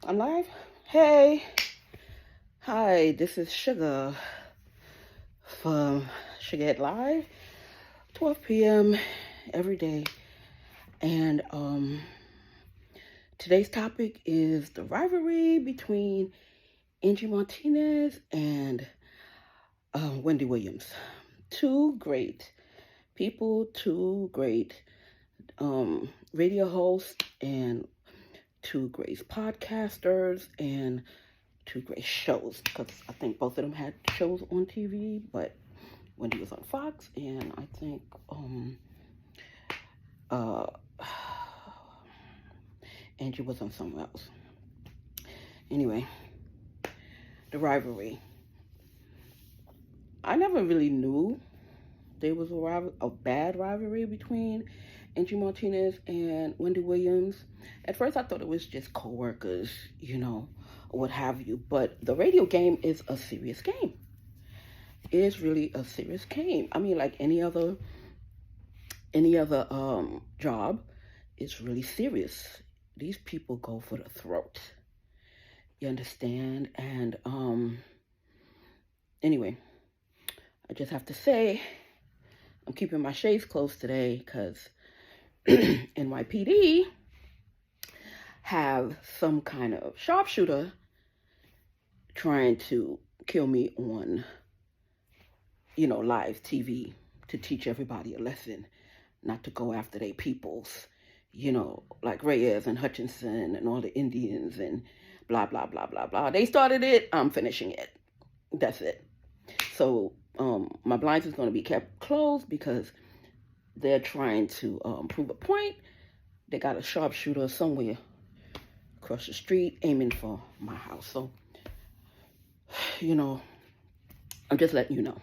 I'm live. Hey, hi, this is Sugar from Sugar Live, 12 p.m. every day. And today's topic is the rivalry between Angie Martinez and Wendy Williams. Two great people, two great radio hosts, and two great podcasters, and two great shows because I think both of them had shows on TV, but Wendy was on Fox, and I think uh, Angie was on somewhere else. Anyway, the rivalry. I never really knew there was a bad rivalry between Angie Martinez and Wendy Williams. At first, I thought it was just co-workers, or what have you. But the radio game is a serious game. It is really a serious game. I mean, like any other job, it's really serious. These people go for the throat. You understand? And anyway, I just have to say, I'm keeping my shades closed today because NYPD have some kind of sharpshooter trying to kill me on, live TV to teach everybody a lesson, not to go after their peoples, like Reyes and Hutchinson and all the Indians and blah, blah, blah, blah, blah. They started it, I'm finishing it. That's it. So my blinds is going to be kept closed because they're trying to prove a point. They got a sharpshooter somewhere across the street aiming for my house. So, I'm just letting you know.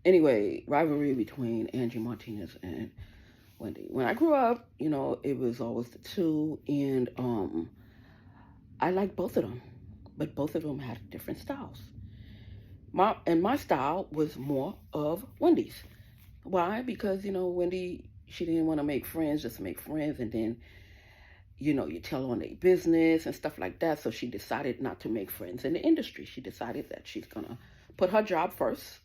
Anyway, rivalry between Angie Martinez and Wendy. When I grew up, it was always the two, and I liked both of them, but both of them had different styles. My style was more of Wendy's. Why? Because Wendy, she didn't want to make friends just to make friends, and then you tell on their business and stuff like that. So she decided not to make friends in the industry. She decided that she's gonna put her job first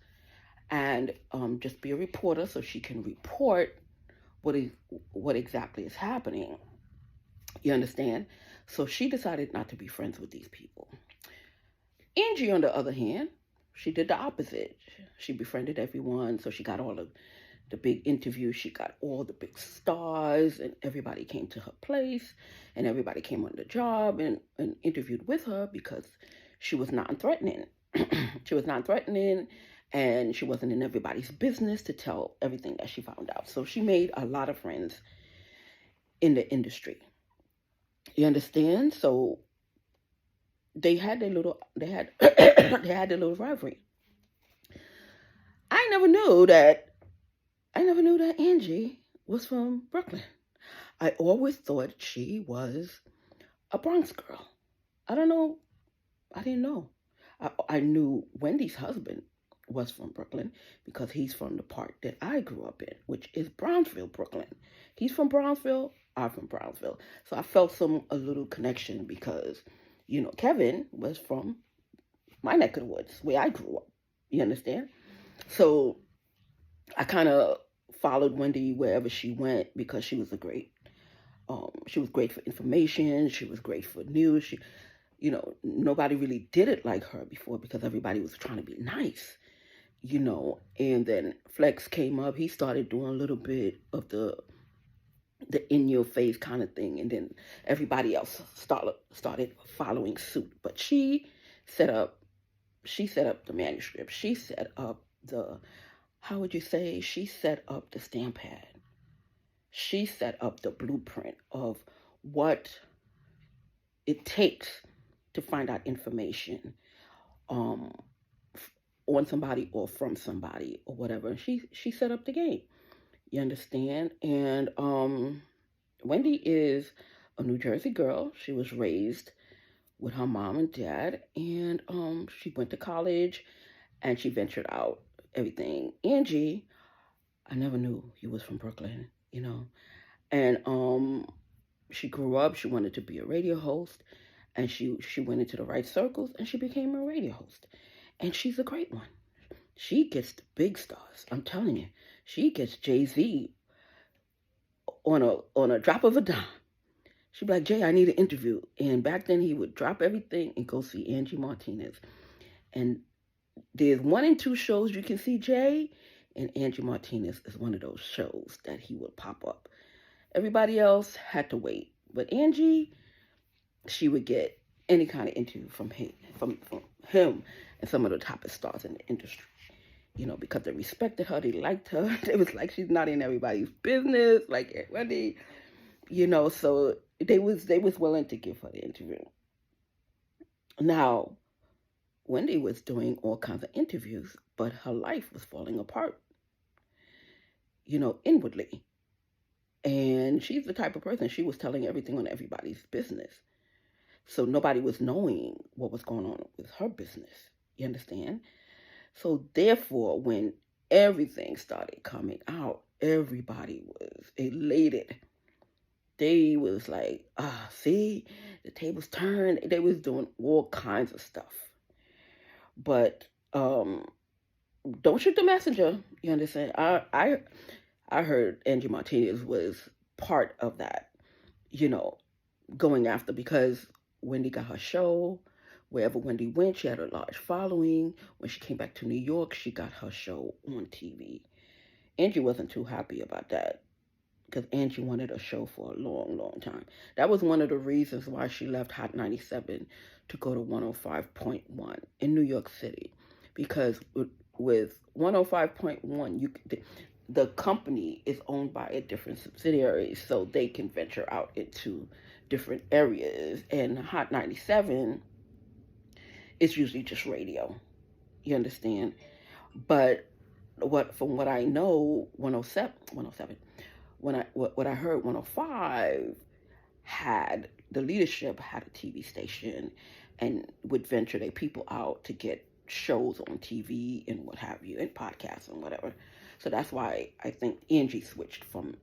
and just be a reporter so she can report what exactly is happening. You understand? So she decided not to be friends with these people. Angie, on the other hand, she did the opposite. She befriended everyone, so she got all the big interviews. She got all the big stars, and everybody came to her place, and everybody came on the job and interviewed with her because she was non-threatening. She was non-threatening, and she wasn't in everybody's business to tell everything that she found out. So she made a lot of friends in the industry. You understand? So they had they had they had their little rivalry. I never knew that Angie was from Brooklyn. I always thought she was a Bronx girl. I don't know. I didn't know. I knew Wendy's husband was from Brooklyn because he's from the part that I grew up in, which is Brownsville, Brooklyn. He's from Brownsville. I'm from Brownsville. So I felt a little connection because, Kevin was from my neck of the woods where I grew up. You understand? So I kind of followed Wendy wherever she went because she was great for information. She was great for news. Nobody really did it like her before because everybody was trying to be nice, and then Flex came up. He started doing a little bit of the in your face kind of thing, and then everybody else started following suit. But she set up the manuscript. She set up the how would you say? She set up the stamp pad. She set up the blueprint of what it takes to find out information um, on somebody or from somebody or whatever. She set up the game. You understand? And Wendy is a New Jersey girl. She was raised with her mom and dad, and she went to college and she ventured out. Everything. Angie, I never knew he was from Brooklyn. And she grew up. She wanted to be a radio host, And she went into the right circles, and she became a radio host. And she's a great one. She gets the big stars. I'm telling you. She gets Jay-Z on a drop of a dime. She'd be like, Jay, I need an interview. And back then he would drop everything and go see Angie Martinez. And there's 1 and 2 shows you can see Jay, and Angie Martinez is one of those shows that he would pop up. Everybody else had to wait. But Angie, she would get any kind of interview from him and some of the toppest stars in the industry. You know, because they respected her, they liked her. It was like she's not in everybody's business, like Wendy. You know, so they was willing to give her the interview. Now, Wendy was doing all kinds of interviews, but her life was falling apart, you know, inwardly. And she's the type of person, she was telling everything on everybody's business. So nobody was knowing what was going on with her business. You understand? So therefore, when everything started coming out, everybody was elated. They was like, see, the tables turned. They was doing all kinds of stuff. But don't shoot the messenger. You understand? I heard Angie Martinez was part of that, you know, going after, because Wendy got her show. Wherever Wendy went, she had a large following. When she came back to New York, she got her show on TV. Angie wasn't too happy about that, because Angie wanted a show for a long, long time. That was one of the reasons why she left Hot 97 to go to 105.1 in New York City. Because with 105.1, the company is owned by a different subsidiary, so they can venture out into different areas. And Hot 97 is usually just radio. You understand? But from what I know, 107, what I heard, 105 had, the leadership had a TV station and would venture their people out to get shows on TV and what have you, and podcasts and whatever. So that's why I think Angie switched from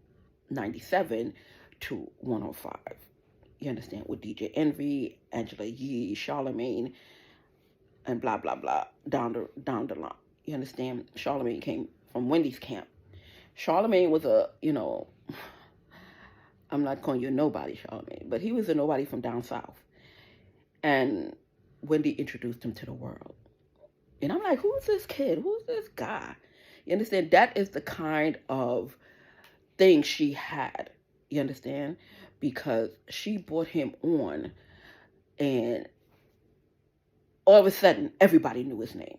97 to 105. You understand? With DJ Envy, Angela Yee, Charlemagne, and blah, blah, blah, down the line. You understand? Charlemagne came from Wendy's camp. Charlemagne was I'm not calling you a nobody, Charlemagne, but he was a nobody from down south. And Wendy introduced him to the world. And I'm like, who's this kid? Who's this guy? You understand? That is the kind of thing she had. You understand? Because she brought him on, and all of a sudden, everybody knew his name.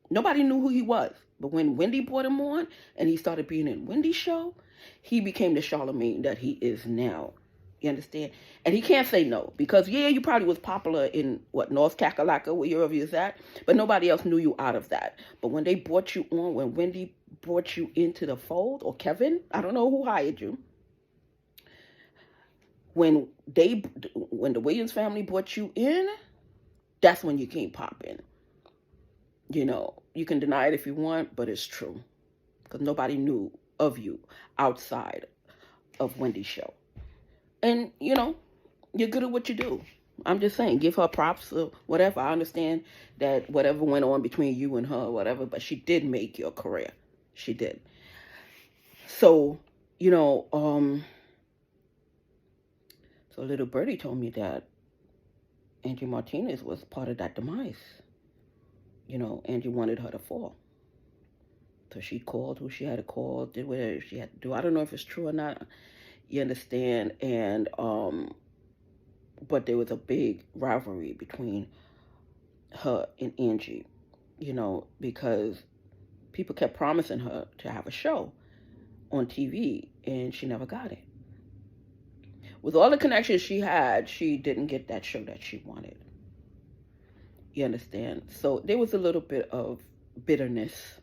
Nobody knew who he was. But when Wendy brought him on and he started being in Wendy's show, he became the Charlemagne that he is now. You understand? And he can't say no, because, yeah, you probably was popular in, North Kakalaka, wherever you're at, but nobody else knew you out of that. But when they brought you on, when Wendy brought you into the fold, or Kevin, I don't know who hired you, when the Williams family brought you in, that's when you came popping. You know, you can deny it if you want, but it's true. Because nobody knew of you outside of Wendy's show. And, you know, you're good at what you do. I'm just saying, give her props or whatever. I understand that whatever went on between you and her or whatever, but she did make your career. She did. So, you know, so little birdie told me that Angie Martinez was part of that demise. You know, Angie wanted her to fall. So she called who she had to call, did whatever she had to do. I don't know if it's true or not. You understand? And, but there was a big rivalry between her and Angie, you know, because people kept promising her to have a show on TV, and she never got it. With all the connections she had, she didn't get that show that she wanted. You understand? So there was a little bit of bitterness,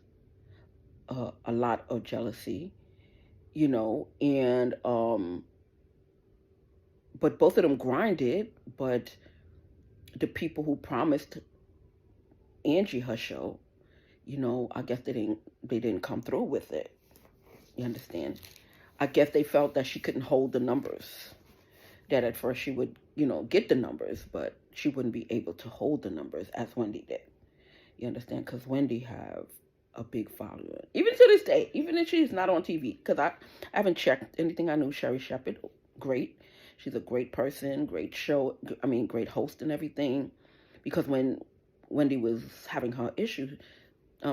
a lot of jealousy, you know, and, but both of them grinded, but the people who promised Angie her show, you know, I guess they didn't come through with it. You understand? I guess they felt that she couldn't hold the numbers. that at first she would, get the numbers, but she wouldn't be able to hold the numbers as Wendy did. You understand? Because Wendy have a big following, even to this day, even if she's not on TV. Because I haven't checked anything. I knew Sherry Shepherd, great. She's a great person, great show. I mean, great host and everything. Because when Wendy was having her issues,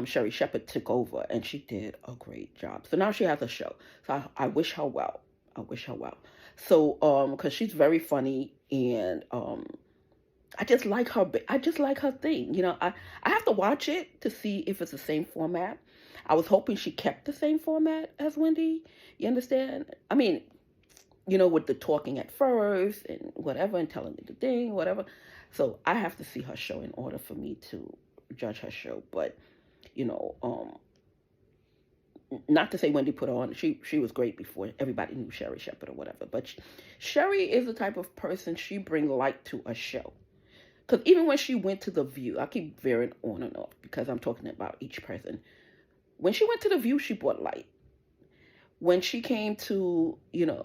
Sherry Shepherd took over, and she did a great job. So now she has a show. So I wish her well. I wish her well. So, because she's very funny, and I just like her. I just like her thing. I have to watch it to see if it's the same format. I was hoping she kept the same format as Wendy. You understand? I mean, with the talking at first and whatever, and telling me the thing, whatever. So I have to see her show in order for me to judge her show. But, not to say Wendy put her on. She was great before everybody knew Sherry Shepherd or whatever. But Sherry is the type of person, she bring light to a show. Because even when she went to The View, I keep veering on and off because I'm talking about each person. When she went to The View, she brought light. When she came to,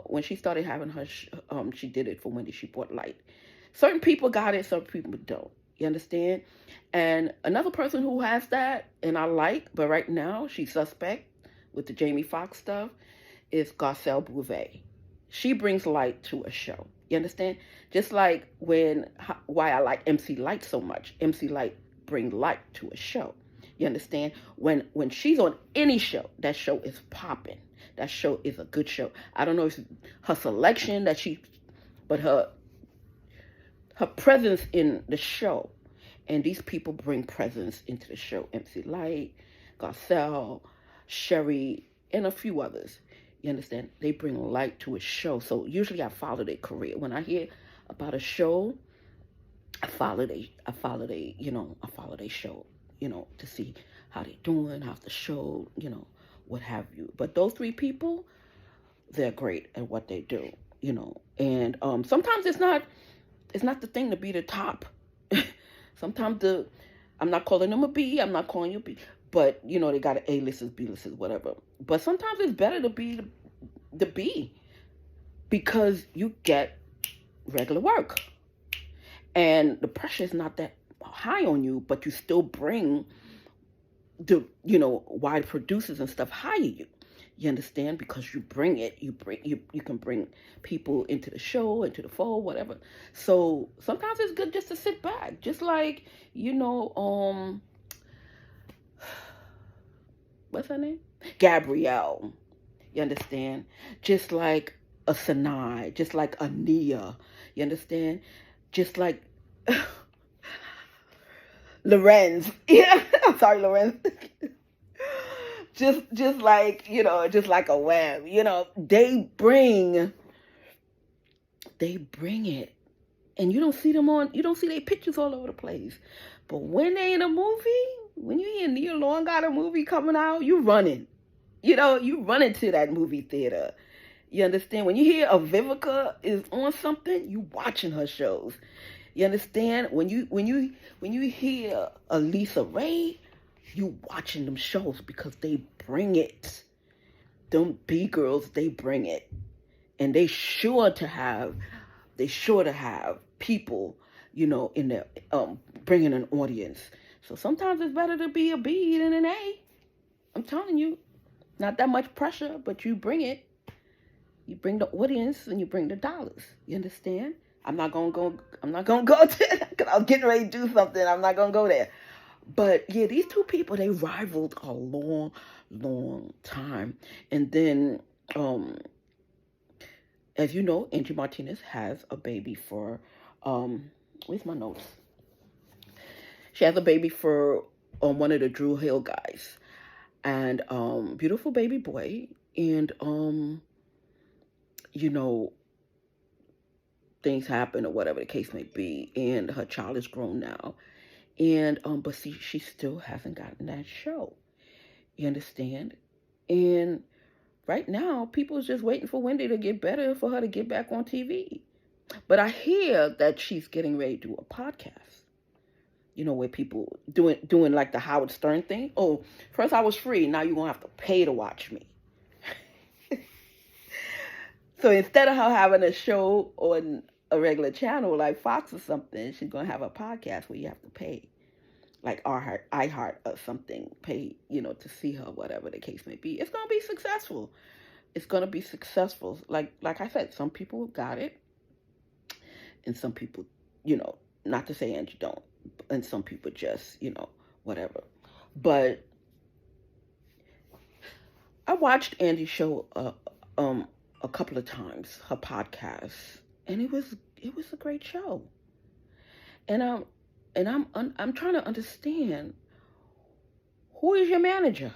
when she started having her, she did it for Wendy, she brought light. Certain people got it, certain people don't. You understand? And another person who has that, and I like, but right now she's suspect with the Jamie Foxx stuff, is Garcelle Beauvais. She brings light to a show. You understand? Just like why I like MC Light so much. MC Light bring light to a show. You understand? When she's on any show, that show is popping. That show is a good show. I don't know if her selection but her presence in the show. And these people bring presence into the show. MC Light, Garcelle, Sherry, and a few others. You understand? They bring light to a show. So usually I follow their career. When I hear about a show, I follow their show, to see how they doing, how's the show, what have you. But those three people, they're great at what they do, And sometimes it's not the thing to be the top. Sometimes I'm not calling them a B, I'm not calling you a B. But, they got A-listers, B-listers, whatever. But sometimes it's better to be the B because you get regular work. And the pressure is not that high on you, but you still bring why producers and stuff hire you. You understand? Because you bring it. You can bring people into the show, into the fold, whatever. So sometimes it's good just to sit back. Just like, what's her name? Gabrielle. You understand? Just like a Sinai, just like a Nia. You understand? Just like Lorenz. Yeah, I'm sorry, Lorenz. just like, just like a Wham. They bring it. And you don't see their pictures all over the place. But when they in a movie, when you hear Nia Long got a movie coming out, you running. You running to that movie theater. You understand? When you hear a Vivica is on something, you watching her shows. You understand? When you hear a Lisa Ray, you watching them shows because they bring it. Them B girls, they bring it. And they sure to have people, in there bringing an audience. So sometimes it's better to be a B than an A. I'm telling you, not that much pressure, but you bring it. You bring the audience and you bring the dollars. You understand? I'm not gonna go to because I was getting ready to do something. I'm not gonna go there. But yeah, these two people, they rivaled a long, long time. And then as you know, Angie Martinez has a baby for where's my notes? She has a baby for one of the Drew Hill guys. And beautiful baby boy. And things happen or whatever the case may be, and her child is grown now, and but see, she still hasn't gotten that show. You understand? And right now, people is just waiting for Wendy to get better for her to get back on TV. But I hear that she's getting ready to do a podcast. Where people doing like the Howard Stern thing. Oh, first I was free, now you're gonna have to pay to watch me. So instead of her having a show on a regular channel like Fox or something, she's gonna have a podcast where you have to pay, like iHeart or something, pay, to see her, whatever the case may be. It's gonna be successful. It's gonna be successful. Like I said, some people got it, and some people, not to say Angie don't, and some people just, whatever. But I watched Angie's show a couple of times, her podcast, and it was a great show. And I'm trying to understand, who is your manager?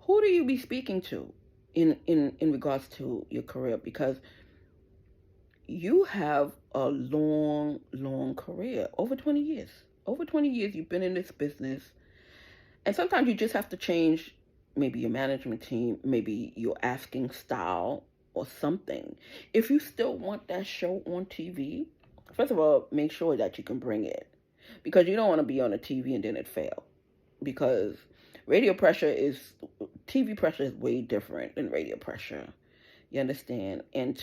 Who do you be speaking to in regards to your career? Because you have a long career, over 20 years. Over 20 years you've been in this business. And sometimes you just have to change maybe your management team, maybe your asking style or something. If you still want that show on TV, first of all, make sure that you can bring it. Because you don't want to be on a TV and then it fail. Because TV pressure is way different than radio pressure. You understand? And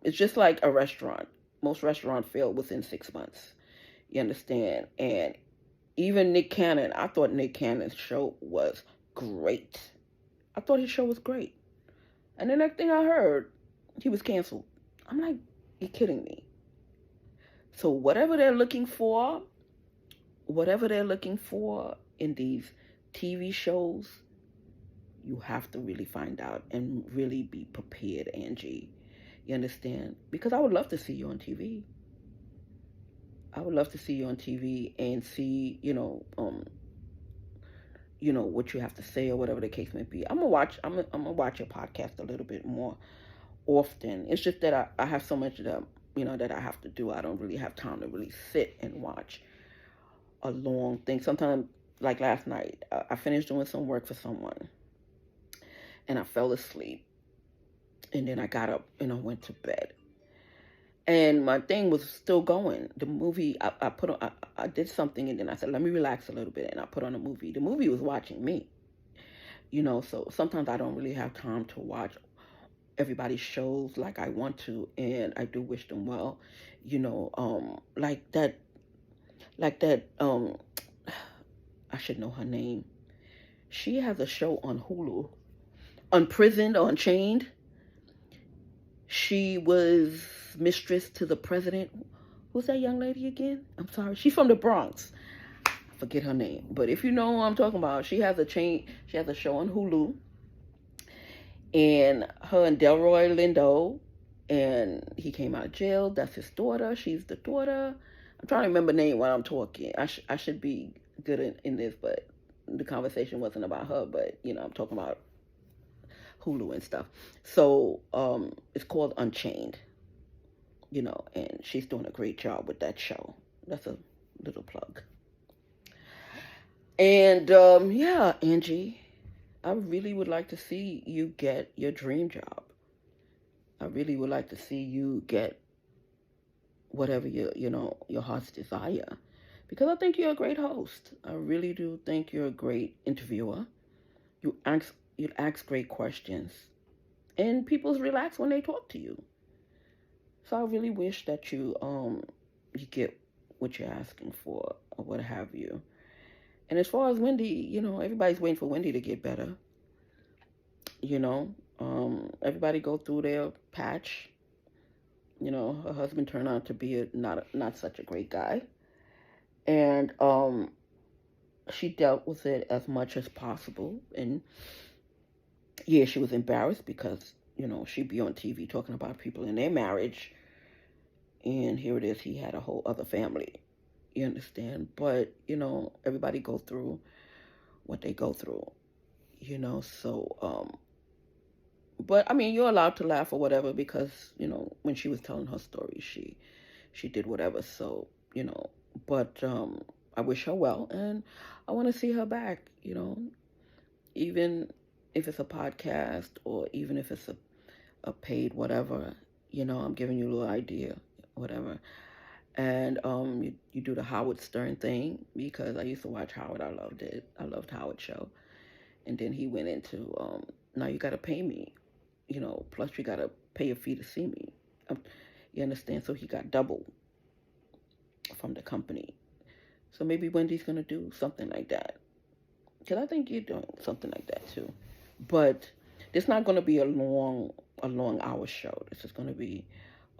it's just like a restaurant. Most restaurants fail within 6 months. You understand? And even Nick Cannon, I thought Nick Cannon's show was great. I thought his show was great. And the next thing I heard, he was canceled. I'm like, you're kidding me. So whatever they're looking for in these TV shows, you have to really find out and really be prepared, Angie. You understand? Because I would love to see you on TV. I would love to see you on TV and see, what you have to say or whatever the case may be. I'm gonna watch your podcast a little bit more often. It's just that I have so much that that I have to do. I don't really have time to really sit and watch a long thing. Sometimes, like last night, I finished doing some work for someone, and I fell asleep, and then I got up and I went to bed. And my thing was still going. The movie, I did something, and then I said, let me relax a little bit, and I put on a movie. The movie was watching me, so sometimes I don't really have time to watch everybody's shows like I want to, and I do wish them well, like that, I should know her name. She has a show on Hulu, Unprisoned or Unchained. She was mistress to the president. Who's that young lady again? I'm sorry. She's from the Bronx. I forget her name. But if you know who I'm talking about, she has a show on Hulu. And her and Delroy Lindo, and he came out of jail. That's his daughter. She's the daughter. I'm trying to remember the name while I'm talking. I should be good in this, but the conversation wasn't about her. But, I'm talking about Hulu and stuff. So it's called Unchained, and she's doing a great job with that show. That's a little plug. And yeah, Angie, I really would like to see you get your dream job. I really would like to see you get whatever your heart's desire, because I think you're a great host. I really do think you're a great interviewer. You ask great questions, and people relax when they talk to you. So I really wish that you get what you're asking for or what have you. And as far as Wendy, everybody's waiting for Wendy to get better. Everybody go through their patch. Her husband turned out to be not such a great guy, and she dealt with it as much as possible. And yeah, she was embarrassed because she'd be on TV talking about people in their marriage, and here it is, he had a whole other family. You understand? But everybody go through what they go through. So but I mean, you're allowed to laugh or whatever, because when she was telling her story, she did whatever. So but I wish her well, and I want to see her back. Even if it's a podcast or even if it's a paid whatever, I'm giving you a little idea, whatever. And you do the Howard Stern thing, because I used to watch Howard. I loved it. I loved Howard's show. And then he went into, now you got to pay me. plus you got to pay a fee to see me. You understand? So he got double from the company. So maybe Wendy's going to do something like that. Because I think you're doing something like that too. But it's not going to be a long hour show. This is going to be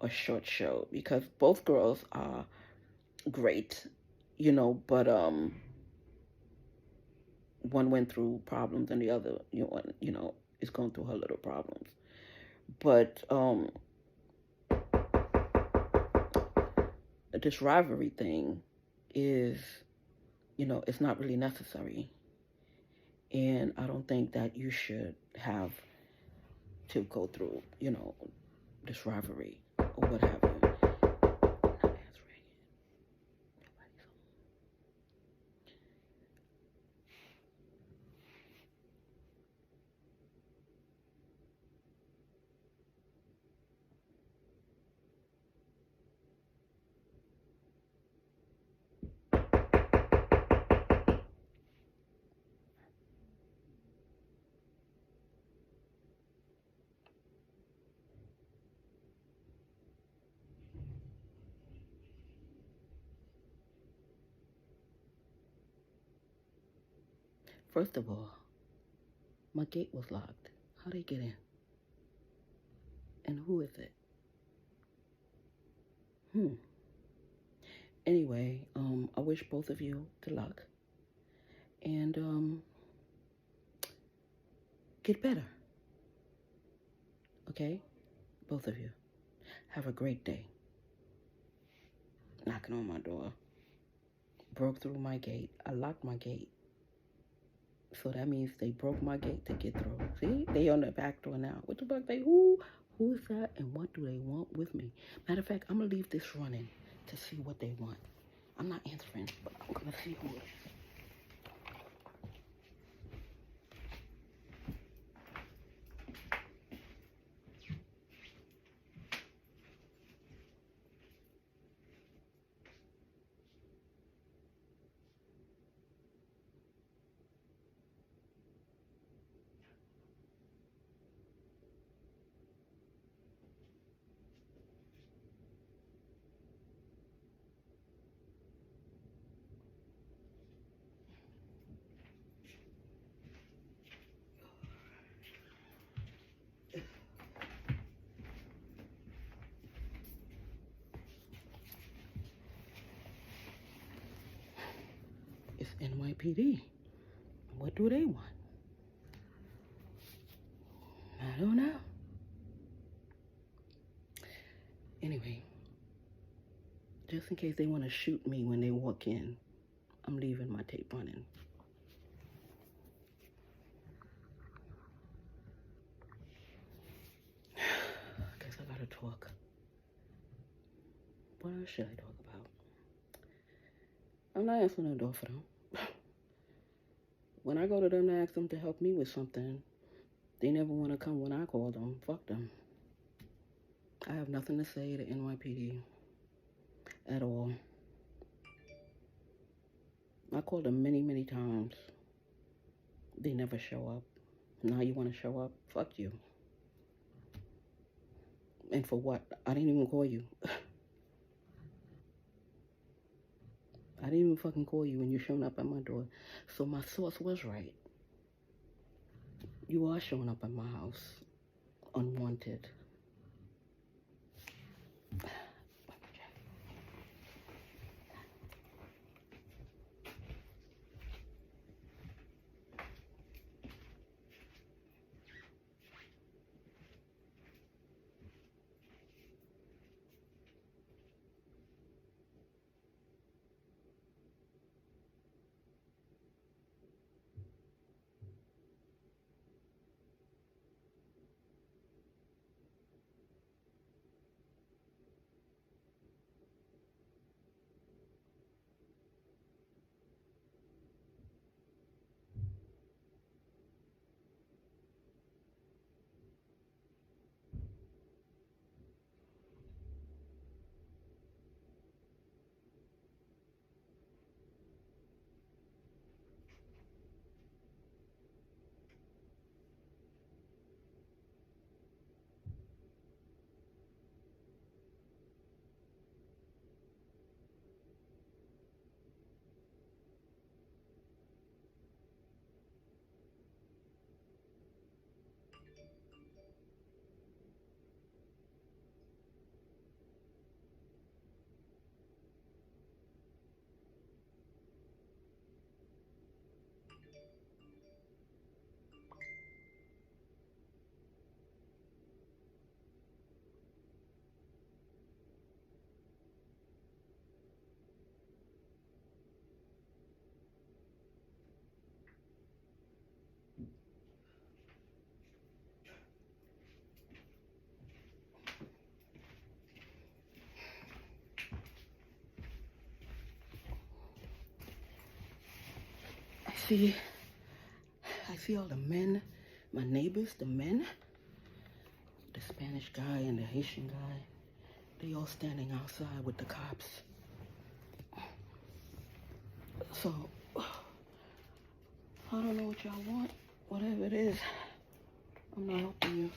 a short show because both girls are great, but one went through problems and the other, is going through her little problems. But this rivalry thing is, it's not really necessary. And I don't think that you should have to go through, this rivalry or what have you. First of all, my gate was locked. How'd they get in? And who is it? Anyway, I wish both of you good luck. And get better. Okay? Both of you. Have a great day. Knocking on my door. Broke through my gate. I locked my gate. So that means they broke my gate to get through. See? They on the back door now. What the fuck? Who is that and what do they want with me? Matter of fact, I'm going to leave this running to see what they want. I'm not answering, but I'm going to see who it is. It's NYPD. What do they want? I don't know. Anyway, just in case they want to shoot me when they walk in, I'm leaving my tape running. I guess I gotta talk. What else should I talk about? I'm not answering the door for them. When I go to them to ask them to help me with something, they never want to come when I call them. Fuck them. I have nothing to say to NYPD at all. I called them many, many times. They never show up. Now you want to show up? Fuck you. And for what? I didn't even call you. I didn't even fucking call you when you showing up at my door. So my source was right. You are showing up at my house unwanted. I see all the men, my neighbors, the men, the Spanish guy and the Haitian guy, they all standing outside with the cops. So, I don't know what y'all want. Whatever it is, I'm not helping you.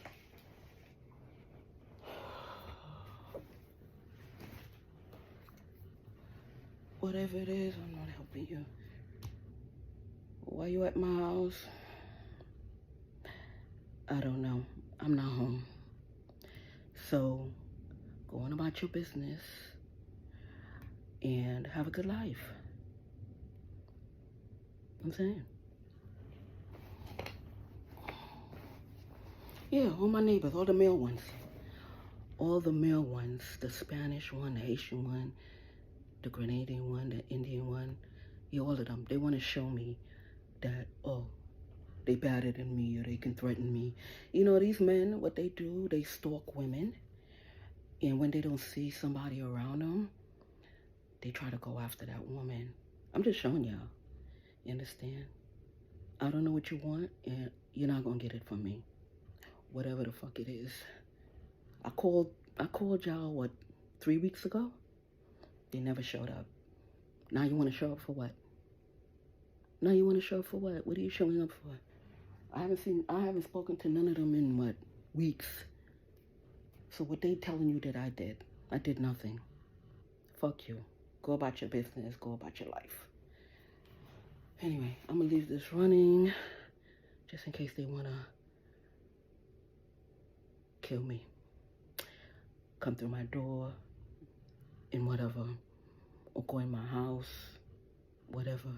Whatever it is, I'm not helping you. Why you at my house? I don't know. I'm not home. So, go on about your business and have a good life. I'm saying. Yeah, all my neighbors, all the male ones. All the male ones, the Spanish one, the Haitian one, the Grenadian one, the Indian one. Yeah, all of them. They want to show me that, oh, they better than me or they can threaten me. You know, these men, what they do, they stalk women. And when they don't see somebody around them, they try to go after that woman. I'm just showing y'all. You understand? I don't know what you want, and you're not going to get it from me. Whatever the fuck it is. I called y'all, what, 3 weeks ago? They never showed up. Now you want to show up for what? Now you want to show up for what? What are you showing up for? I haven't spoken to none of them in, what, weeks. So what they telling you that I did nothing. Fuck you. Go about your business. Go about your life. Anyway, I'm going to leave this running just in case they want to kill me. Come through my door and whatever. Or go in my house. Whatever.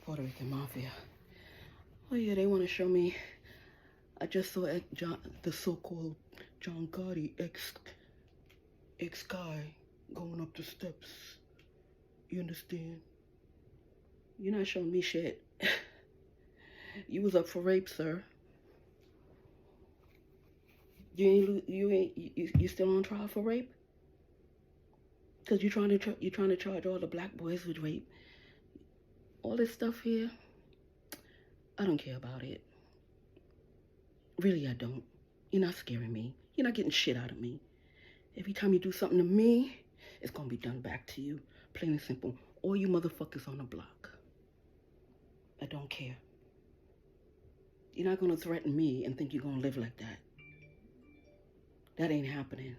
Puerto Rican Mafia. Oh yeah, they want to show me. I just saw the so-called John Gotti ex-guy going up the steps. You understand? You're not showing me shit. You was up for rape, sir. You still on trial for rape? Cause you're trying to charge all the black boys with rape. All this stuff here, I don't care about it. Really, I don't. You're not scaring me. You're not getting shit out of me. Every time you do something to me, it's gonna be done back to you. Plain and simple. All you motherfuckers on the block. I don't care. You're not gonna threaten me and think you're gonna live like that. That ain't happening.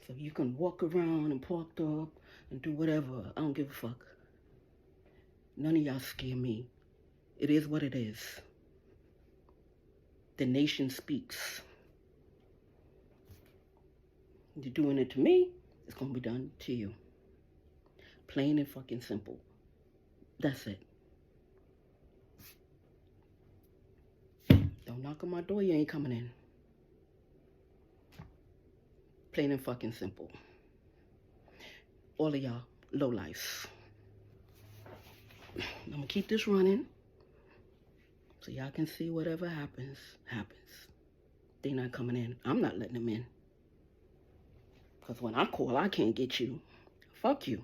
So you can walk around and parked up and do whatever. I don't give a fuck. None of y'all scare me. It is what it is. The nation speaks. You're doing it to me, it's gonna be done to you. Plain and fucking simple. That's it. Don't knock on my door, you ain't coming in. Plain and fucking simple. All of y'all, low life. I'm gonna keep this running so y'all can see whatever happens. They not coming in. I'm not letting them in. Because when I call, I can't get you. Fuck you.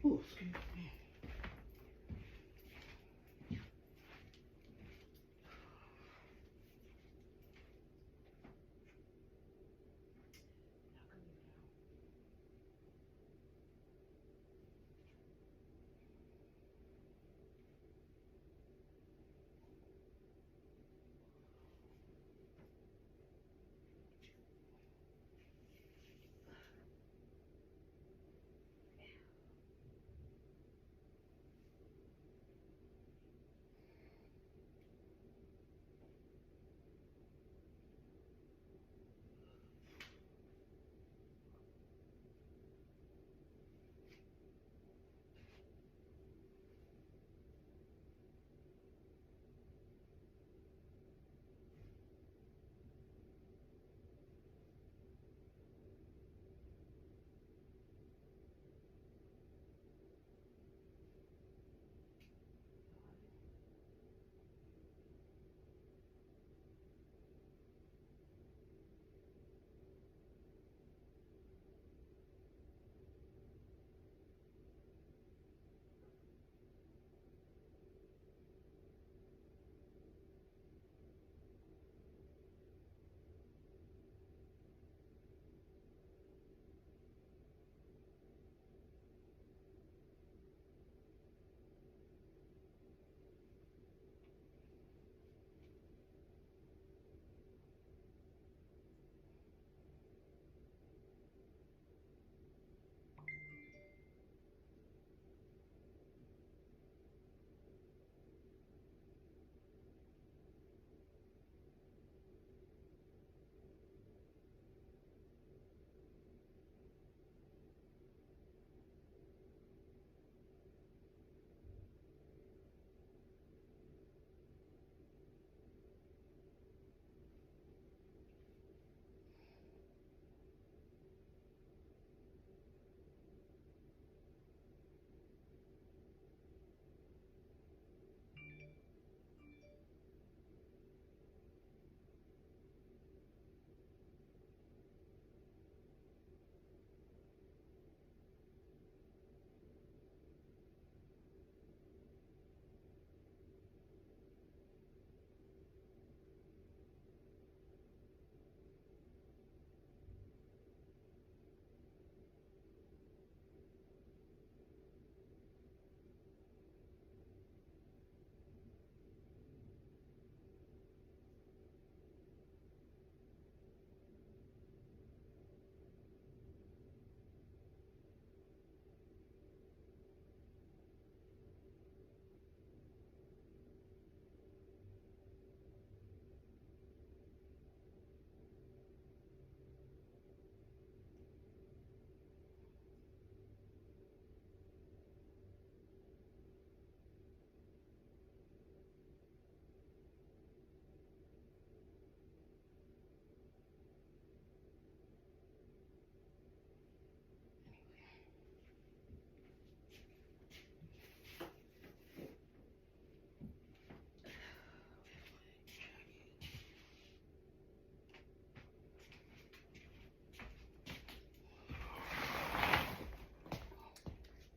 Oh, excuse me.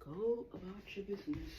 Go about your business.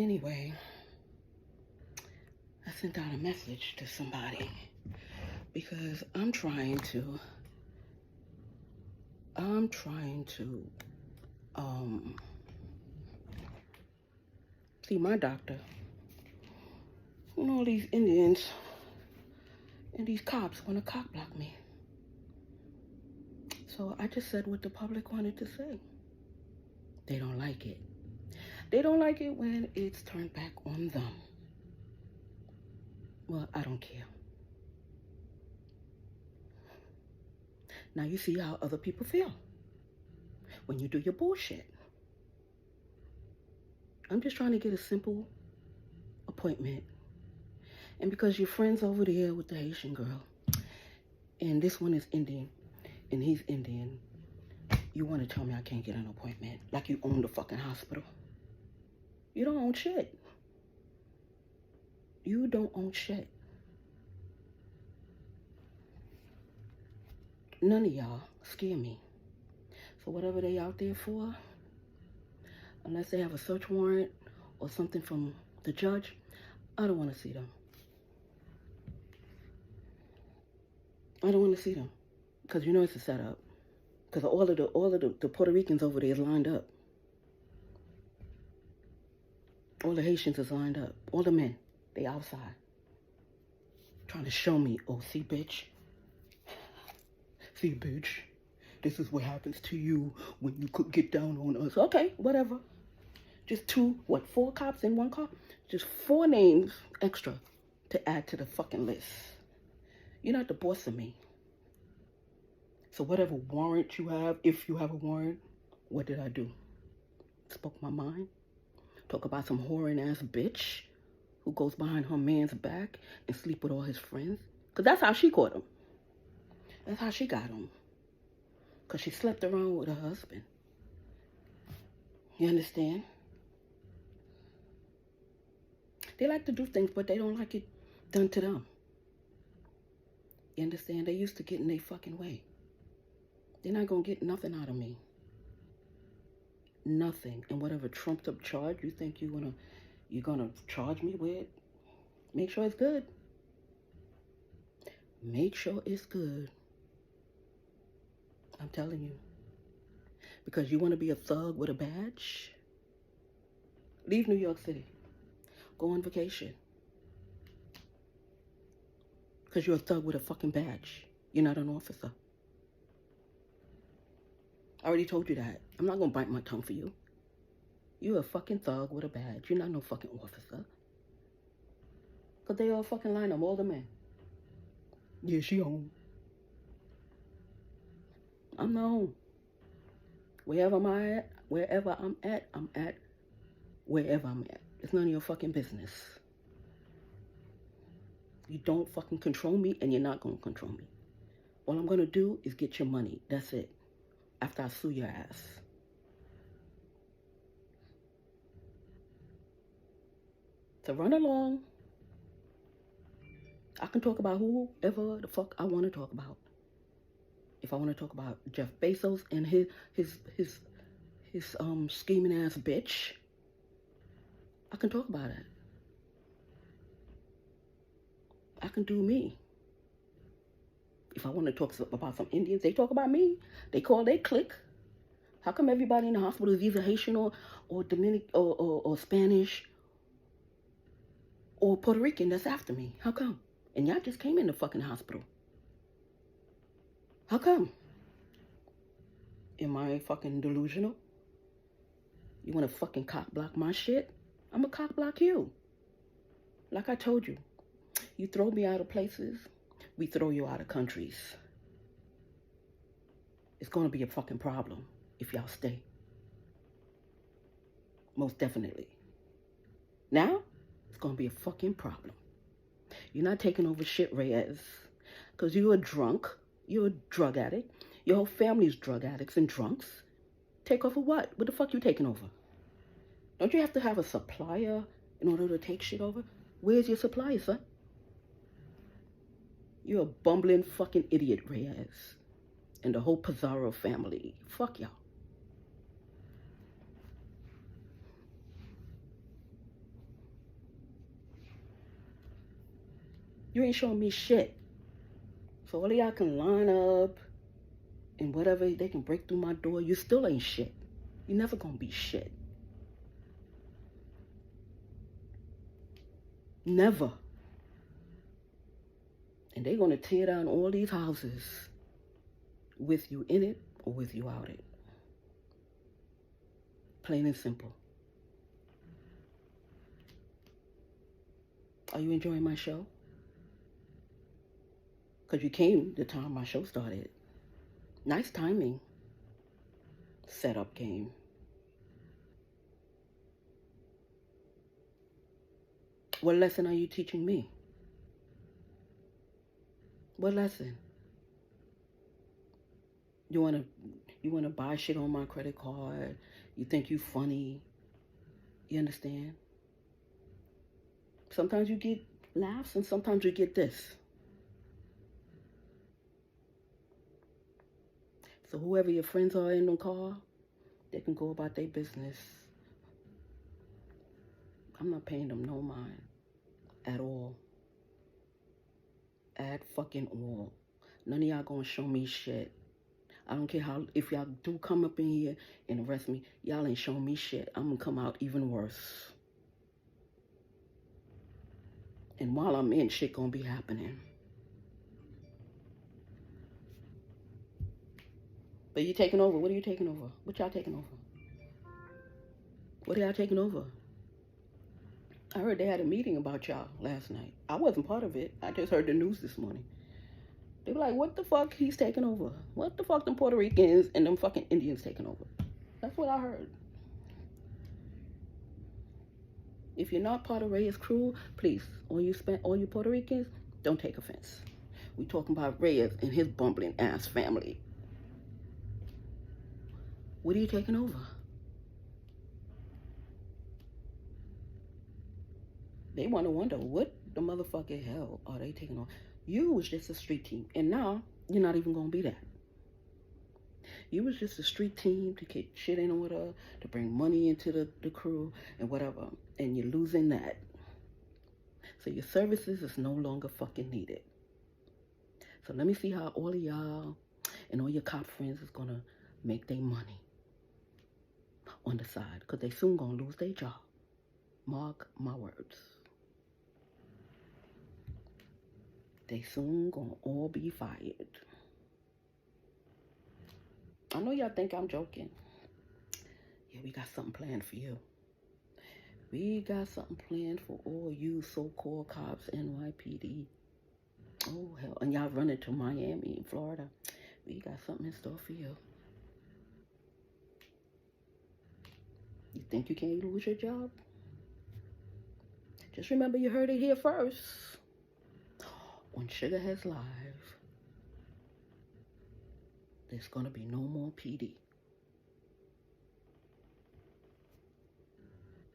Anyway, I sent out a message to somebody because I'm trying to see my doctor. You know, these Indians and these cops want to cock block me. So I just said what the public wanted to say. They don't like it. They don't like it when it's turned back on them. Well, I don't care. Now you see how other people feel when you do your bullshit. I'm just trying to get a simple appointment. And because your friend's over there with the Haitian girl, and this one is Indian, and he's Indian, you want to tell me I can't get an appointment like you own the fucking hospital. You don't own shit. You don't own shit. None of y'all scare me. So whatever they out there for, unless they have a search warrant or something from the judge, I don't want to see them. I don't want to see them. Because you know it's a setup. Because all of the Puerto Ricans over there is lined up. All the Haitians is lined up. All the men, they outside. Trying to show me, oh, see, bitch. See, bitch. This is what happens to you when you could get down on us. Okay, whatever. Just 4 cops in one car? Just 4 names extra to add to the fucking list. You're not the boss of me. So whatever warrant you have, if you have a warrant, what did I do? Spoke my mind? Talk about some whoring ass bitch who goes behind her man's back and sleep with all his friends? Because that's how she caught him. That's how she got him. Because she slept around with her husband. You understand? They like to do things, but they don't like it done to them. You understand? They used to get in their fucking way. They're not going to get nothing out of me. Nothing. And whatever trumped up charge you think you're gonna charge me with, make sure it's good. Make sure it's good. I'm telling you. Because you want to be a thug with a badge? Leave New York City. Go on vacation. Because you're a thug with a fucking badge. You're not an officer. I already told you that. I'm not going to bite my tongue for you. You're a fucking thug with a badge. You're not no fucking officer. Because they all fucking line up, all the men. Yeah, she home. I'm not home. Wherever I'm at, wherever I'm at, wherever I'm at. It's none of your fucking business. You don't fucking control me, and you're not going to control me. All I'm going to do is get your money. That's it. After I sue your ass. So run along. I can talk about whoever the fuck I want to talk about. If I want to talk about Jeff Bezos and his scheming ass bitch, I can talk about it. I can do me. If I want to talk about some Indians, they talk about me. They call, they click. How come everybody in the hospital is either Haitian or Dominican or Spanish or Puerto Rican that's after me? How come? And y'all just came in the fucking hospital. How come? Am I fucking delusional? You want to fucking cock block my shit? I'm going to cock block you. Like I told you, you throw me out of places, we throw you out of countries. It's going to be a fucking problem if y'all stay. Most definitely. Now, it's going to be a fucking problem. You're not taking over shit, Reyes. Because you're a drunk. You're a drug addict. Your whole family's drug addicts and drunks. Take over what? What the fuck you taking over? Don't you have to have a supplier in order to take shit over? Where's your supplier, son? You're a bumbling fucking idiot, Reyes. And the whole Pizarro family. Fuck y'all. You ain't showing me shit. So all of y'all can line up and whatever, they can break through my door. You still ain't shit. You never gonna be shit. Never. And they gonna tear down all these houses with you in it or with you out it. Plain and simple. Are you enjoying my show? Because you came the time my show started. Nice timing. Setup game. What lesson are you teaching me? What lesson? You wanna buy shit on my credit card? You think you funny? You understand? Sometimes you get laughs and sometimes you get this. So whoever your friends are in the car, they can go about their business. I'm not paying them no mind at all. At fucking all. None of y'all gonna show me shit. I don't care how, if y'all do come up in here and arrest me, y'all ain't showing me shit. I'm gonna come out even worse. And while I'm in, shit gonna be happening. But you taking over. What are you taking over? What y'all taking over? What are y'all taking over? I heard they had a meeting about y'all last night. I wasn't part of it. I just heard the news this morning. They were like, what the fuck he's taking over? What the fuck them Puerto Ricans and them fucking Indians taking over? That's what I heard. If you're not part of Reyes' crew, please, all you Puerto Ricans, don't take offense. We talking about Reyes and his bumbling ass family. What are you taking over? They want to wonder, what the motherfucking hell are they taking on? You was just a street team, and now you're not even going to be that. You was just a street team to get shit in order, to bring money into the crew and whatever, and you're losing that. So your services is no longer fucking needed. So let me see how all of y'all and all your cop friends is going to make their money on the side, because they soon going to lose their job. Mark my words. They soon gonna all be fired. I know y'all think I'm joking. Yeah, we got something planned for you. We got something planned for all you so-called cops, NYPD. Oh, hell. And y'all running to Miami and Florida. We got something in store for you. You think you can't lose your job? Just remember you heard it here first. On Sugar Has Live, there's going to be no more PD.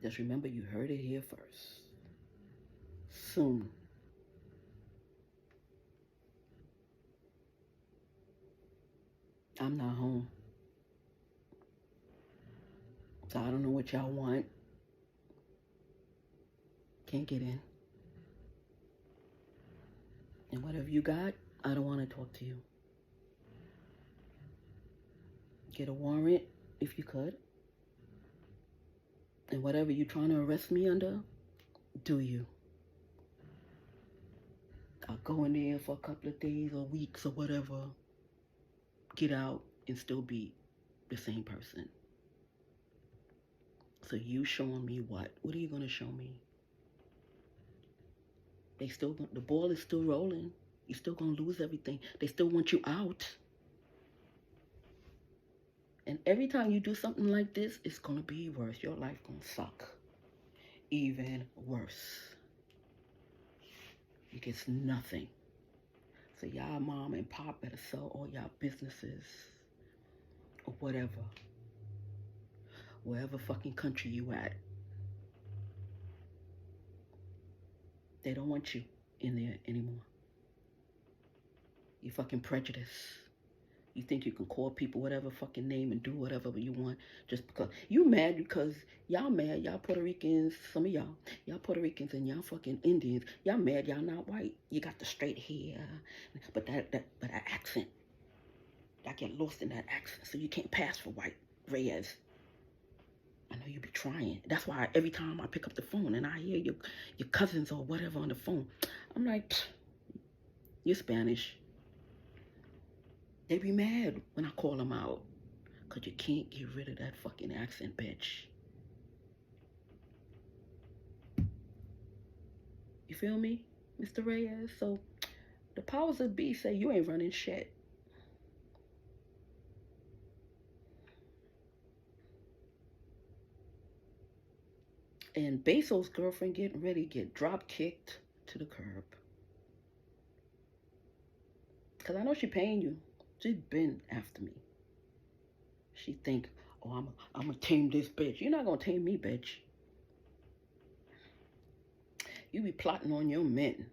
Just remember you heard it here first. Soon. I'm not home. So I don't know what y'all want. Can't get in. And whatever you got, I don't want to talk to you. Get a warrant if you could. And whatever you're trying to arrest me under, do you. I'll go in there for a couple of days or weeks or whatever. Get out and still be the same person. So you showing me what? What are you going to show me? The ball is still rolling. You're still going to lose everything. They still want you out. And every time you do something like this, it's going to be worse. Your life going to suck. Even worse. You get nothing. So y'all mom and pop better sell all y'all businesses or whatever. Wherever fucking country you at. They don't want you in there anymore. You fucking prejudice. You think you can call people whatever fucking name and do whatever you want just because you mad because y'all mad, y'all Puerto Ricans, some of y'all Puerto Ricans and y'all fucking Indians, y'all mad y'all not white. You got the straight hair, but that accent, I get lost in that accent, so you can't pass for white, Reyes. I know you be trying. That's why every time I pick up the phone and I hear your cousins or whatever on the phone, I'm like, you're Spanish. They be mad when I call them out. Because you can't get rid of that fucking accent, bitch. You feel me, Mr. Reyes? So, the powers that be say you ain't running shit. And Bezos' girlfriend getting ready to get drop-kicked to the curb. Because I know she paying you. She's been after me. She think, oh, I'm going to tame this bitch. You're not going to tame me, bitch. You be plotting on your men.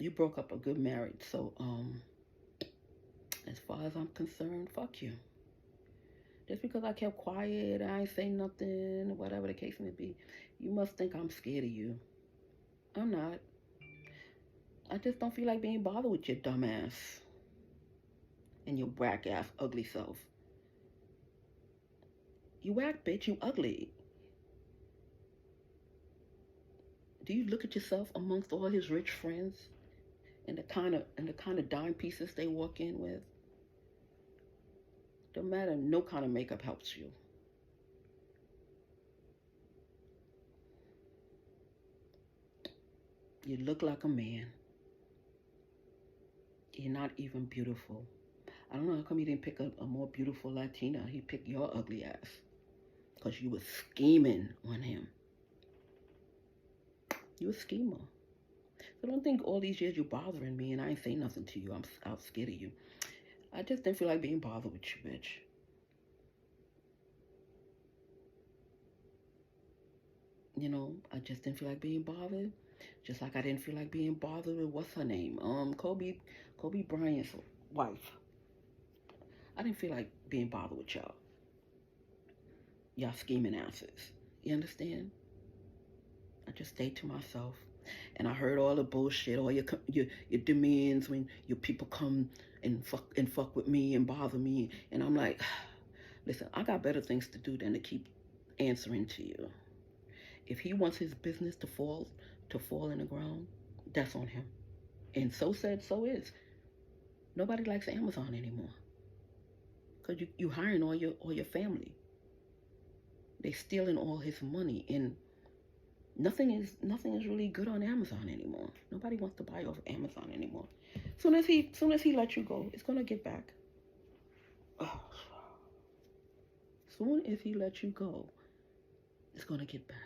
You broke up a good marriage. So, as far as I'm concerned, fuck you. Just because I kept quiet, I ain't say nothing, whatever the case may be, you must think I'm scared of you. I'm not. I just don't feel like being bothered with your dumb ass and your whack ass ugly self. You whack, bitch, you ugly. Do you look at yourself amongst all his rich friends and the kind of dime pieces they walk in with? Don't matter, no kind of makeup helps you. You look like a man. You're not even beautiful. I don't know how come he didn't pick a more beautiful Latina. He picked your ugly ass. Because you was scheming on him. You a schemer. So don't think all these years you're bothering me and I ain't saying nothing to you. I'm scared of you. I just didn't feel like being bothered with you, bitch. You know, I just didn't feel like being bothered. Just like I didn't feel like being bothered with what's her name? Kobe Bryant's wife. I didn't feel like being bothered with y'all. Y'all scheming asses. You understand? I just stayed to myself. And I heard all the bullshit, all your demands when your people come and fuck with me and bother me. And I'm like, listen, I got better things to do than to keep answering to you. If he wants his business to fall in the ground, that's on him. And so said, so is. Nobody likes Amazon anymore. Because you hiring all your family. They stealing all his money, and nothing is really good on Amazon anymore. Nobody wants to buy off Amazon anymore. Soon as he let you go, it's gonna get back. Oh. Soon as he let you go, it's gonna get back.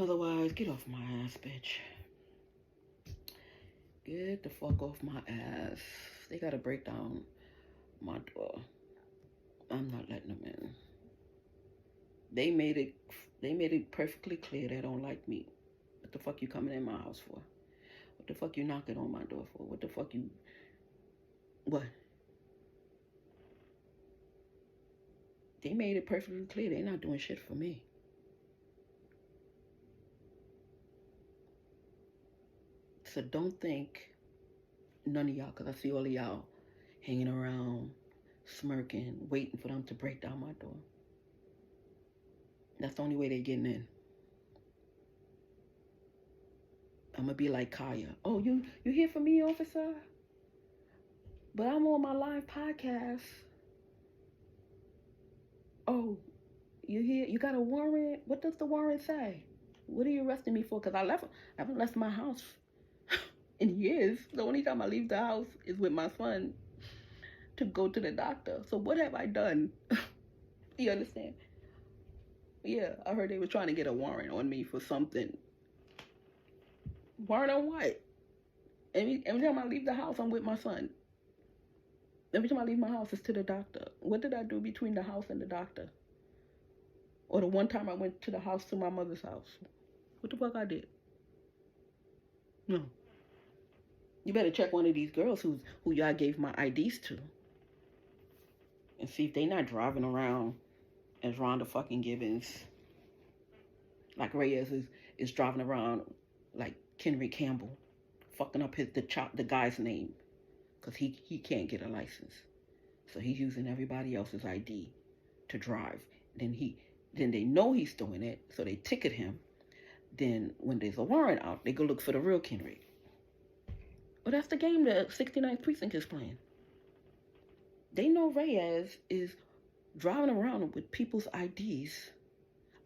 Otherwise, get off my ass, bitch. Get the fuck off my ass. They gotta break down my door. I'm not letting them in. They made it perfectly clear they don't like me. What the fuck you coming in my house for? What the fuck you knocking on my door for? What the fuck you... What? They made it perfectly clear they're not doing shit for me. So don't think none of y'all, because I see all of y'all hanging around, smirking, waiting for them to break down my door. That's the only way they're getting in. I'm going to be like Kaya. Oh, you here for me, officer? But I'm on my live podcast. Oh, you here? You got a warrant? What does the warrant say? What are you arresting me for? Because I haven't left my house in years. The only time I leave the house is with my son to go to the doctor. So what have I done? You understand? Yeah, I heard they were trying to get a warrant on me for something. Warrant on what? Every time I leave the house, I'm with my son. Every time I leave my house, it's to the doctor. What did I do between the house and the doctor? Or the one time I went to the house, to my mother's house? What the fuck I did? No. You better check one of these girls who y'all gave my IDs to and see if they not driving around as Rhonda fucking Gibbons. Like Reyes is driving around like Henry Campbell, fucking up the guy's name because he can't get a license. So he's using everybody else's ID to drive. Then they know he's doing it, so they ticket him. Then when there's a warrant out, they go look for the real Kenrick. But that's the game the 69th precinct is playing. They know Reyes is driving around with people's IDs.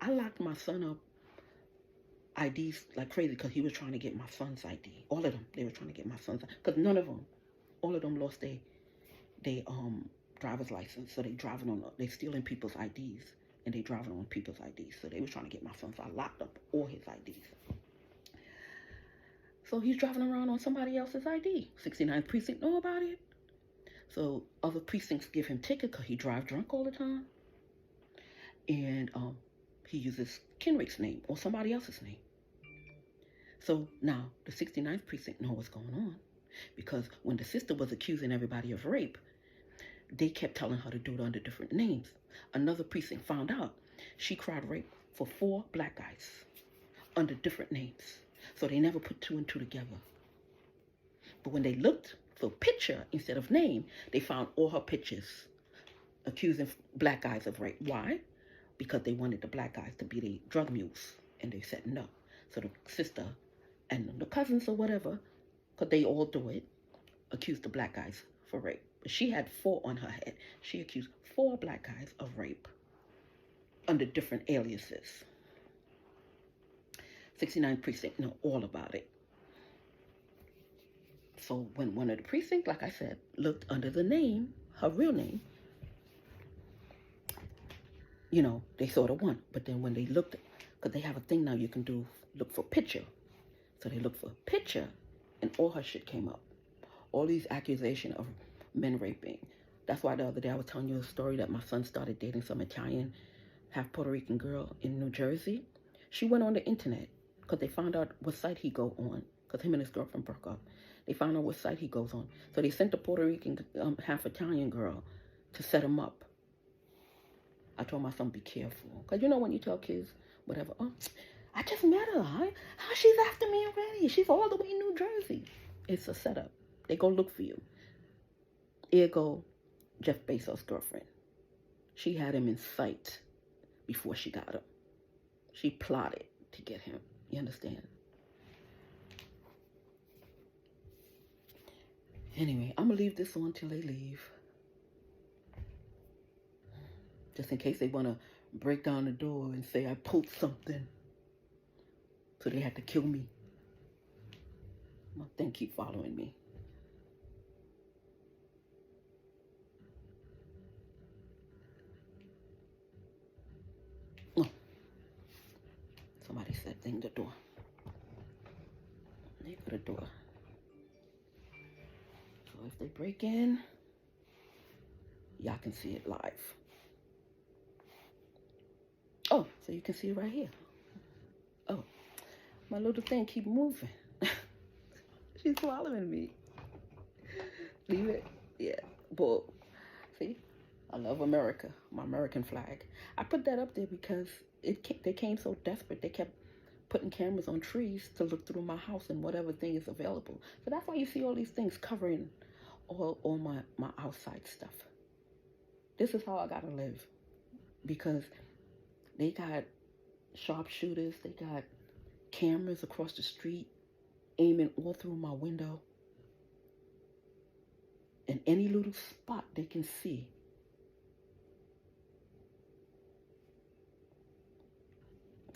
I locked my son up IDs like crazy because he was trying to get my son's ID. All of them, they were trying to get my son's ID. Because none of them, all of them lost their driver's license. So they stealing people's IDs and they driving on people's IDs. So they was trying to get my son. So I locked up all his IDs. So he's driving around on somebody else's ID. 69th precinct know about it. So other precincts give him ticket because he drive drunk all the time. And he uses Kenrick's name or somebody else's name. So now the 69th precinct know what's going on. Because when the sister was accusing everybody of rape, they kept telling her to do it under different names. Another precinct found out she cried rape for 4 black guys under different names. So they never put 2 and 2 together. But when they looked for picture instead of name, they found all her pictures accusing black guys of rape. Why? Because they wanted the black guys to be the drug mules. And they said no. So the sister and the cousins or whatever, because they all do it, accused the black guys for rape. But she had 4 on her head. She accused 4 black guys of rape under different aliases. 69th precinct know all about it. So when one of the precincts, like I said, looked under the name, her real name, you know, they saw the one. But then when they looked, because they have a thing now you can do, look for picture. So they looked for picture and all her shit came up. All these accusations of men raping. That's why the other day I was telling you a story that my son started dating some Italian, half Puerto Rican girl in New Jersey. She went on the internet because they found out what site he go on, because him and his girlfriend broke up. They found out what site he goes on. So they sent the Puerto Rican, half Italian girl to set him up. I told my son, be careful. Because you know when you tell kids, whatever, oh, I just met her. How she's after me already? She's all the way in New Jersey. It's a setup. They go look for you. Here go Jeff Bezos' girlfriend. She had him in sight before she got him. She plotted to get him. You understand? Anyway, I'm going to leave this on till they leave. Just in case they want to break down the door and say I pulled something. So they had to kill me. My thing keep following me. Oh. Somebody said thing the door. They put a door. So if they break in, y'all can see it live. Oh, so you can see it right here. Oh, my little thing keep moving. She's following me. Leave it. Yeah. Bull. See? I love America. My American flag. I put that up there because they came so desperate. They kept putting cameras on trees to look through my house and whatever thing is available. So that's why you see all these things covering all my outside stuff. This is how I gotta live. Because they got sharpshooters. They got cameras across the street aiming all through my window. In any little spot they can see.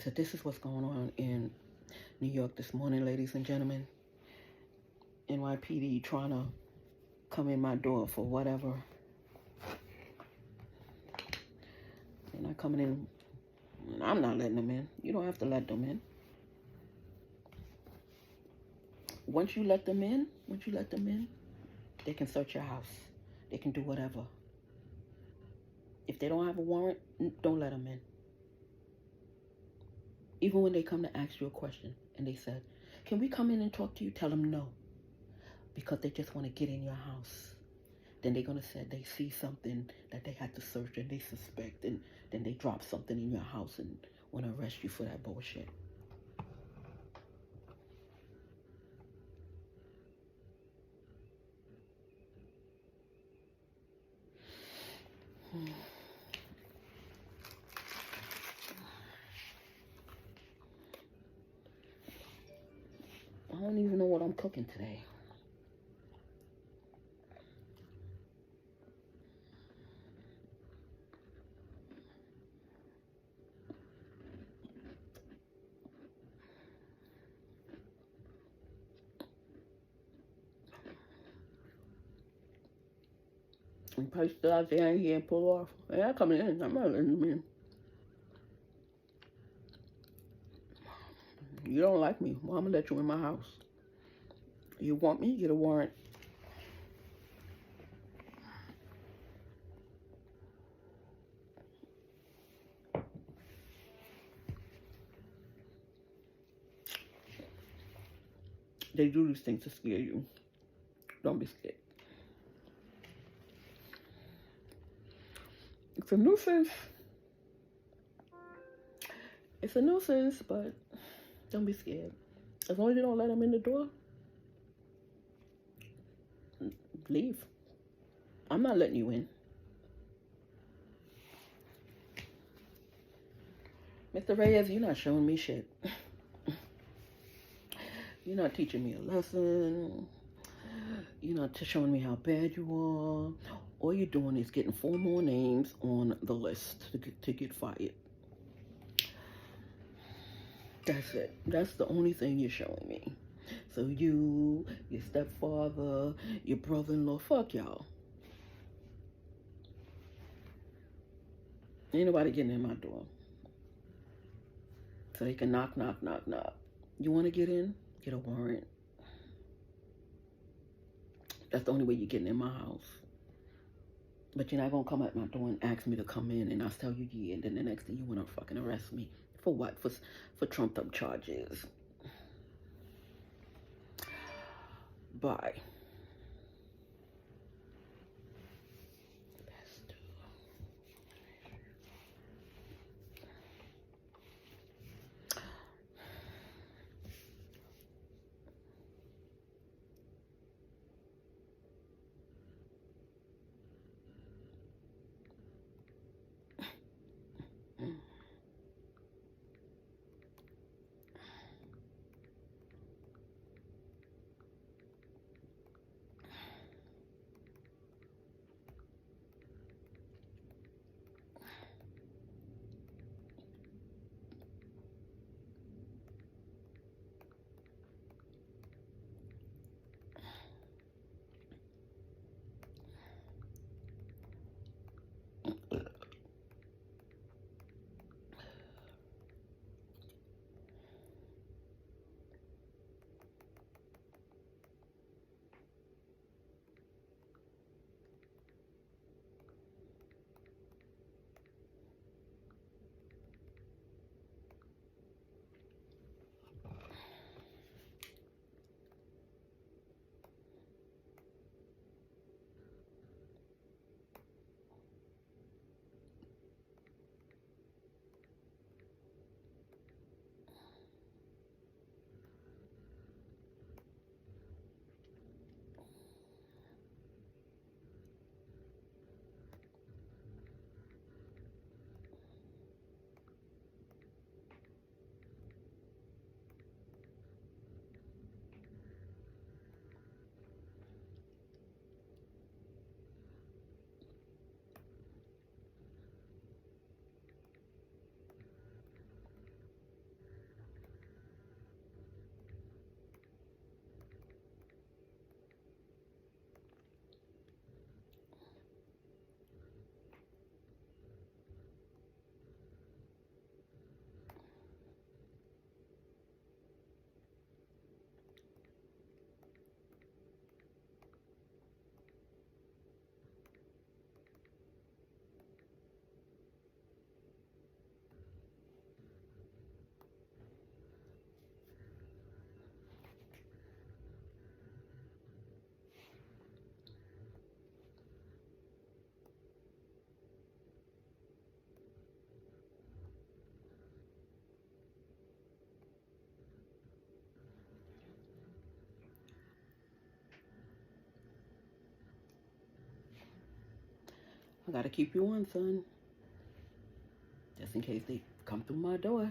So this is what's going on in New York this morning, ladies and gentlemen. NYPD trying to come in my door for whatever. They're not coming in. I'm not letting them in. You don't have to let them in. Once you let them in, they can search your house. They can do whatever. If they don't have a warrant, don't let them in. Even when they come to ask you a question and they said, Can we come in and talk to you? Tell them no. Because they just want to get in your house. Then they're going to say they see something that they had to search and they suspect. And then they drop something in your house and want to arrest you for that bullshit. I don't even know what I'm cooking today. You probably still out there and he ain't pull off. Hey, I'm coming in. I'm not letting him in. You don't like me. Well, I'm going to let you in my house. You want me? Get a warrant. They do these things to scare you. Don't be scared. It's a nuisance. It's a nuisance, but don't be scared. As long as you don't let them in the door, leave. I'm not letting you in. Mr. Reyes, you're not showing me shit. You're not teaching me a lesson. You're not showing me how bad you are. All you're doing is getting 4 more names on the list to get fired. That's it. That's the only thing you're showing me. So you, your stepfather, your brother-in-law, fuck y'all. Ain't nobody getting in my door. So they can knock, knock, knock, knock. You want to get in? Get a warrant. That's the only way you're getting in my house. But you're not going to come at my door and ask me to come in, and I'll tell you yeah, and then the next thing you want to fucking arrest me. For what? For trumped up charges. Bye. I gotta keep you on, son. Just in case they come through my door.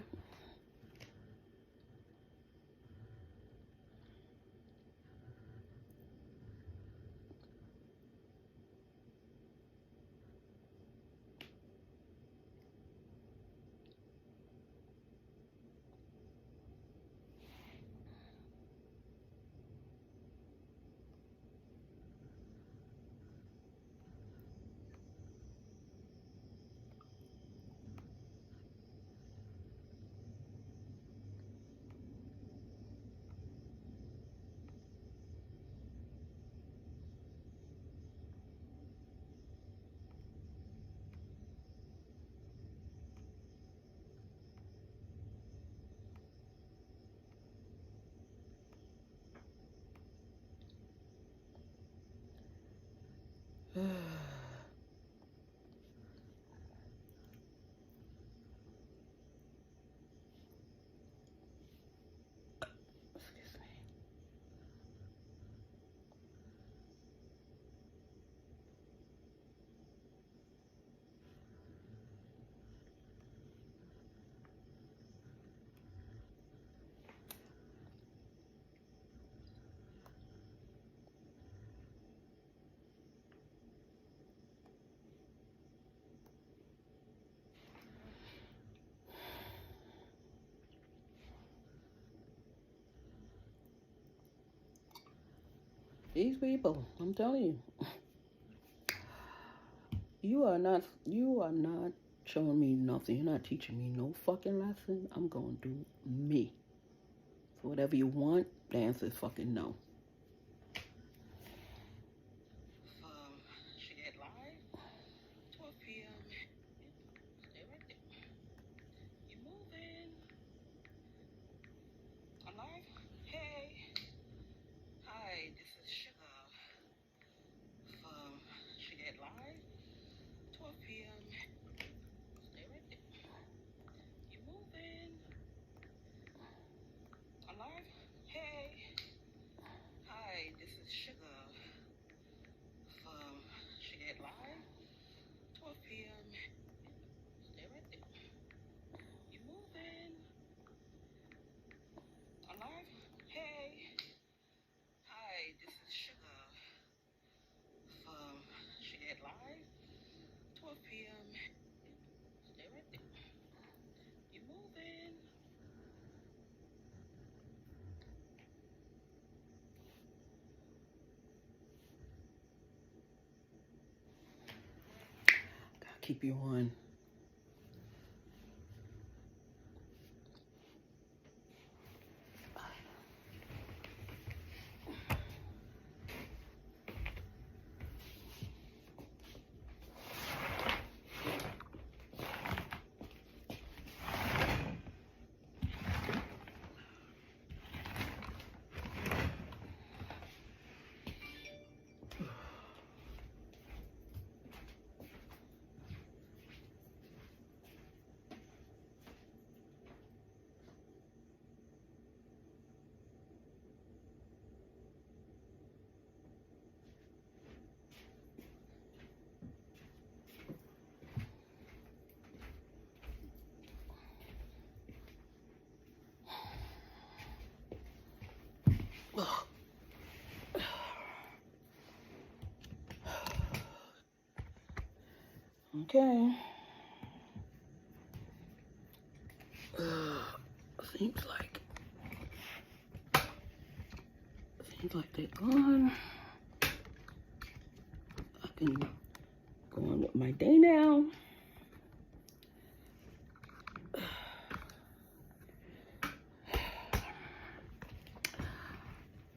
Excuse me. These people, I'm telling you, you are not showing me nothing. You're not teaching me no fucking lesson. I'm going to do me. So whatever you want, the answer is fucking no. She get live, 12 p.m. Stay right there. You moving? I'm live? Hey. Hi, this is Sugar. She get live, 12 p.m. Stay right there. You moving? I'm live? Hey. Hi, this is Sugar. She get live, 12 p.m. Stay right there. You moving? I'm live? Hey. Hi, this is Sugar. She get live, 12 p.m. Stay right there. You moving? Gotta keep you on. Okay. Seems like they're gone. I can go on with my day now.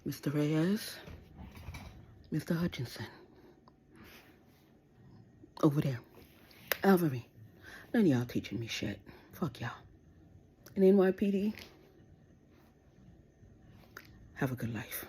Mr. Reyes, Mr. Hutchinson, over there. Rivalry, none of y'all teaching me shit. Fuck y'all. And NYPD, have a good life.